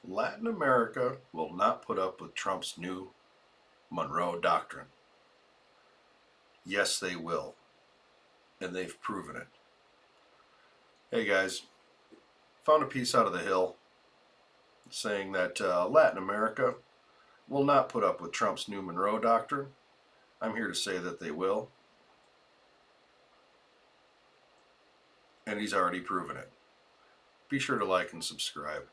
Latin America will not put up with Trump's new Monroe Doctrine. Yes, they will. And they've proven it. Hey guys, found a piece out of the Hill saying that Latin America will not put up with Trump's new Monroe Doctrine. I'm here to say that they will. And he's already proven it. Be sure to like and subscribe.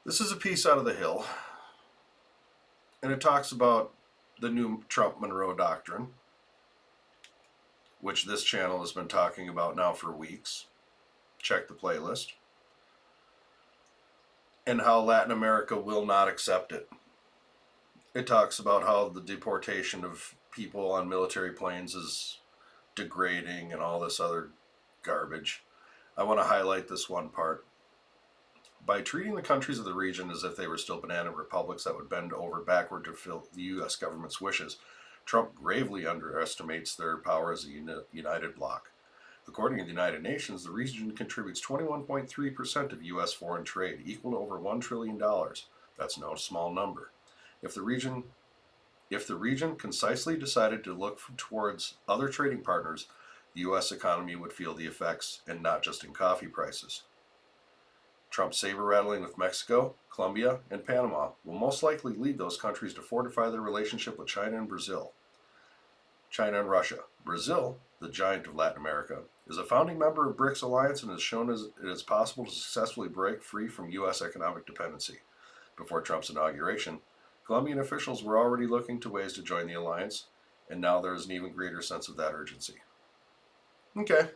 This is a piece out of the Hill, and it talks about the new Trump Monroe Doctrine, which this channel has been talking about now for weeks. Check the playlist. And how Latin America will not accept it. It talks about how the deportation of people on military planes is degrading and all this other garbage. I want to highlight this one part. By treating the countries of the region as if they were still banana republics that would bend over backward to fulfill the U.S. government's wishes, Trump gravely underestimates their power as a united bloc. According to the United Nations, the region contributes 21.3% of U.S. foreign trade, equal to over $1 trillion. That's no small number. If the region concisely decided to look towards other trading partners, the U.S. economy would feel the effects, and not just in coffee prices. Trump's saber-rattling with Mexico, Colombia, and Panama will most likely lead those countries to fortify their relationship with China and Brazil. China and Russia. Brazil, the giant of Latin America, is a founding member of BRICS Alliance and has shown it is possible to successfully break free from U.S. economic dependency. Before Trump's inauguration, Colombian officials were already looking to ways to join the alliance, and now there is an even greater sense of that urgency. Okay.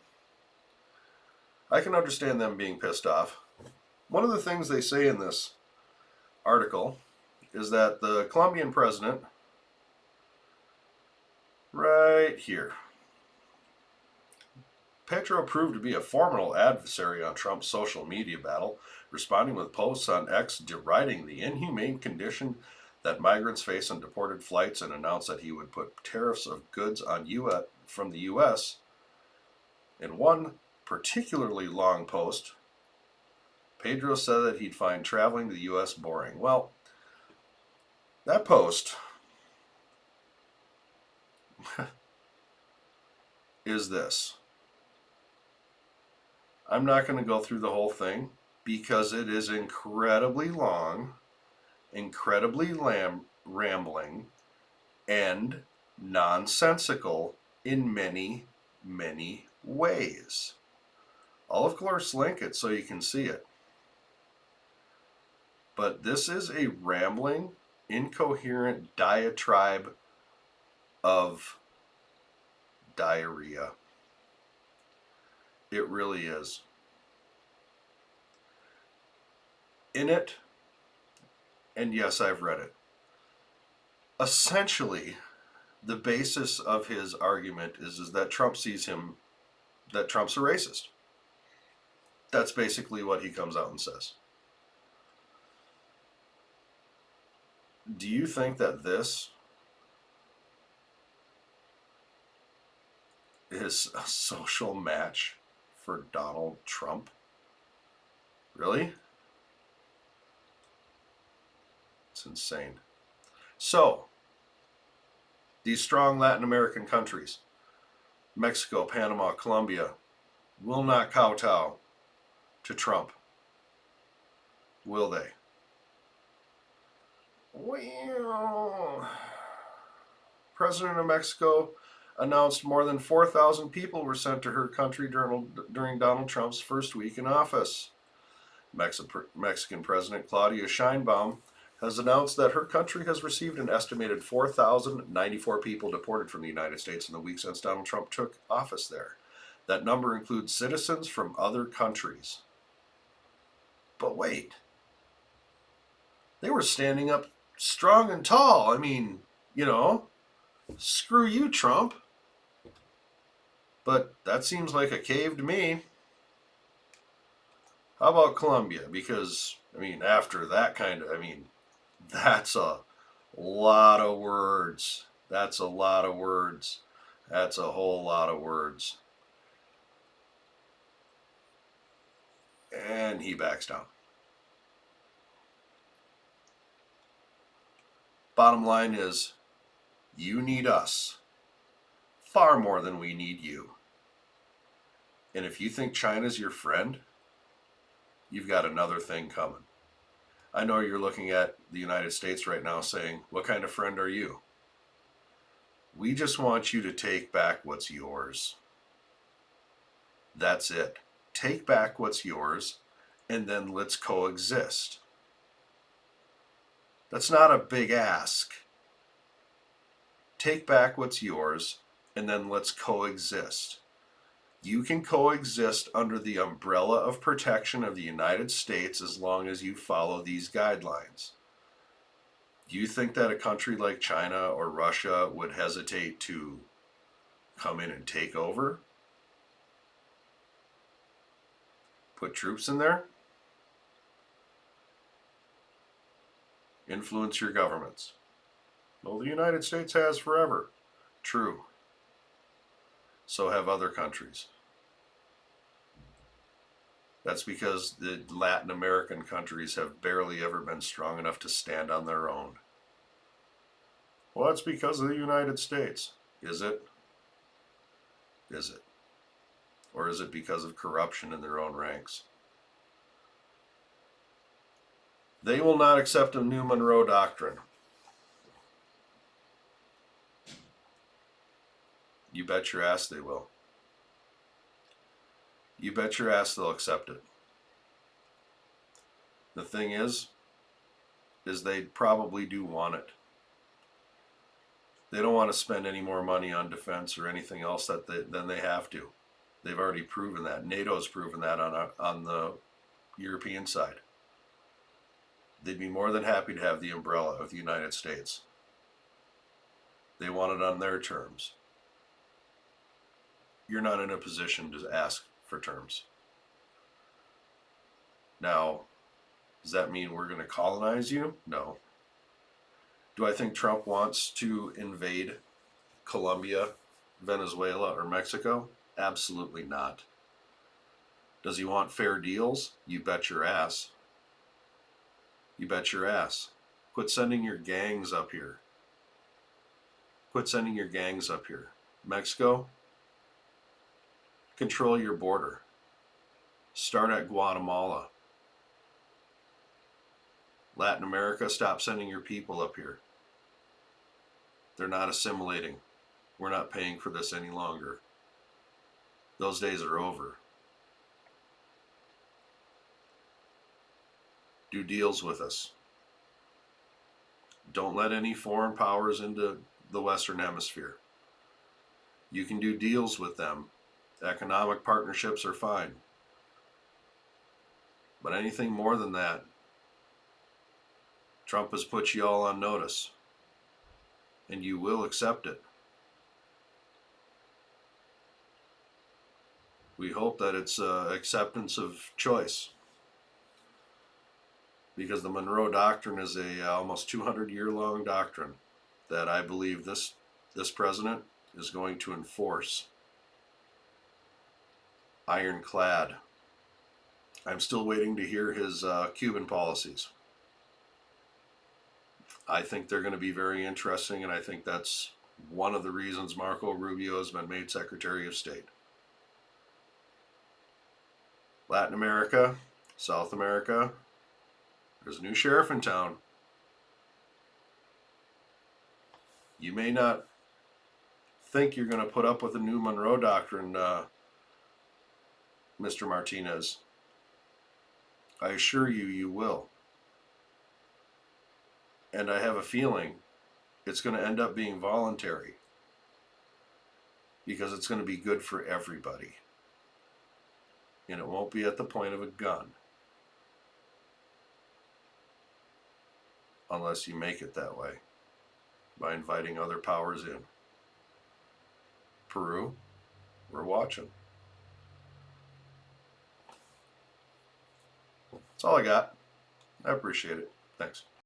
I can understand them being pissed off. One of the things they say in this article is that the Colombian president, right here, Petro proved to be a formidable adversary on Trump's social media battle, responding with posts on X deriding the inhumane condition that migrants face on deported flights, and announced that he would put tariffs of goods on from the U.S. In one particularly long post, Pedro said that he'd find traveling to the U.S. boring. Well, that post is this. I'm not going to go through the whole thing because it is incredibly long, incredibly rambling, and nonsensical in many, many ways. I'll of course link it so you can see it. But this is a rambling, incoherent diatribe of diarrhea. It really is. In it, and yes, I've read it, essentially, the basis of his argument is that Trump sees him, that Trump's a racist. That's basically what he comes out and says. Do you think that this is a social match for Donald Trump? Really? It's insane. So, these strong Latin American countries, Mexico, Panama, Colombia, will not kowtow to Trump. Will they? Well, President of Mexico announced more than 4,000 people were sent to her country during Donald Trump's first week in office. Mexican President Claudia Sheinbaum has announced that her country has received an estimated 4,094 people deported from the United States in the week since Donald Trump took office there. That number includes citizens from other countries. But wait, they were standing up strong and tall. I mean, screw you, Trump. But that seems like a cave to me. How about Colombia? Because, after that that's a lot of words. That's a lot of words. That's a whole lot of words. And he backs down. Bottom line is, you need us far more than we need you. And if you think China's your friend, you've got another thing coming. I know you're looking at the United States right now saying, what kind of friend are you? We just want you to take back what's yours. That's it. Take back what's yours, and then let's coexist. That's not a big ask. Take back what's yours, and then let's coexist. You can coexist under the umbrella of protection of the United States as long as you follow these guidelines. Do you think that a country like China or Russia would hesitate to come in and take over? Put troops in there? Influence your governments? Well, the United States has forever. True. So have other countries. That's because the Latin American countries have barely ever been strong enough to stand on their own. Well, that's because of the United States. Is it? Is it? Or is it because of corruption in their own ranks? They will not accept a new Monroe Doctrine. You bet your ass they will. You bet your ass they'll accept it. The thing is they probably do want it. They don't want to spend any more money on defense or anything else than they have to. They've already proven that. NATO's proven that on the European side. They'd be more than happy to have the umbrella of the United States. They want it on their terms. You're not in a position to ask for terms. Now, does that mean we're going to colonize you? No. Do I think Trump wants to invade Colombia, Venezuela, or Mexico? Absolutely not. Does he want fair deals? You bet your ass. You bet your ass. Quit sending your gangs up here. Quit sending your gangs up here. Mexico, control your border. Start at Guatemala. Latin America, stop sending your people up here. They're not assimilating. We're not paying for this any longer. Those days are over. Do deals with us. Don't let any foreign powers into the Western Hemisphere. You can do deals with them. Economic partnerships are fine. But anything more than that, Trump has put you all on notice. And you will accept it. We hope that it's acceptance of choice. Because the Monroe Doctrine is a almost 200-year-long doctrine that I believe this president is going to enforce. Ironclad. I'm still waiting to hear his Cuban policies. I think they're going to be very interesting, and I think that's one of the reasons Marco Rubio has been made Secretary of State. Latin America, South America, there's a new sheriff in town. You may not think you're going to put up with the new Monroe Doctrine, Mr. Martinez. I assure you, you will. And I have a feeling it's going to end up being voluntary because it's going to be good for everybody. And it won't be at the point of a gun unless you make it that way by inviting other powers in. Peru, we're watching. That's all I got. I appreciate it. Thanks.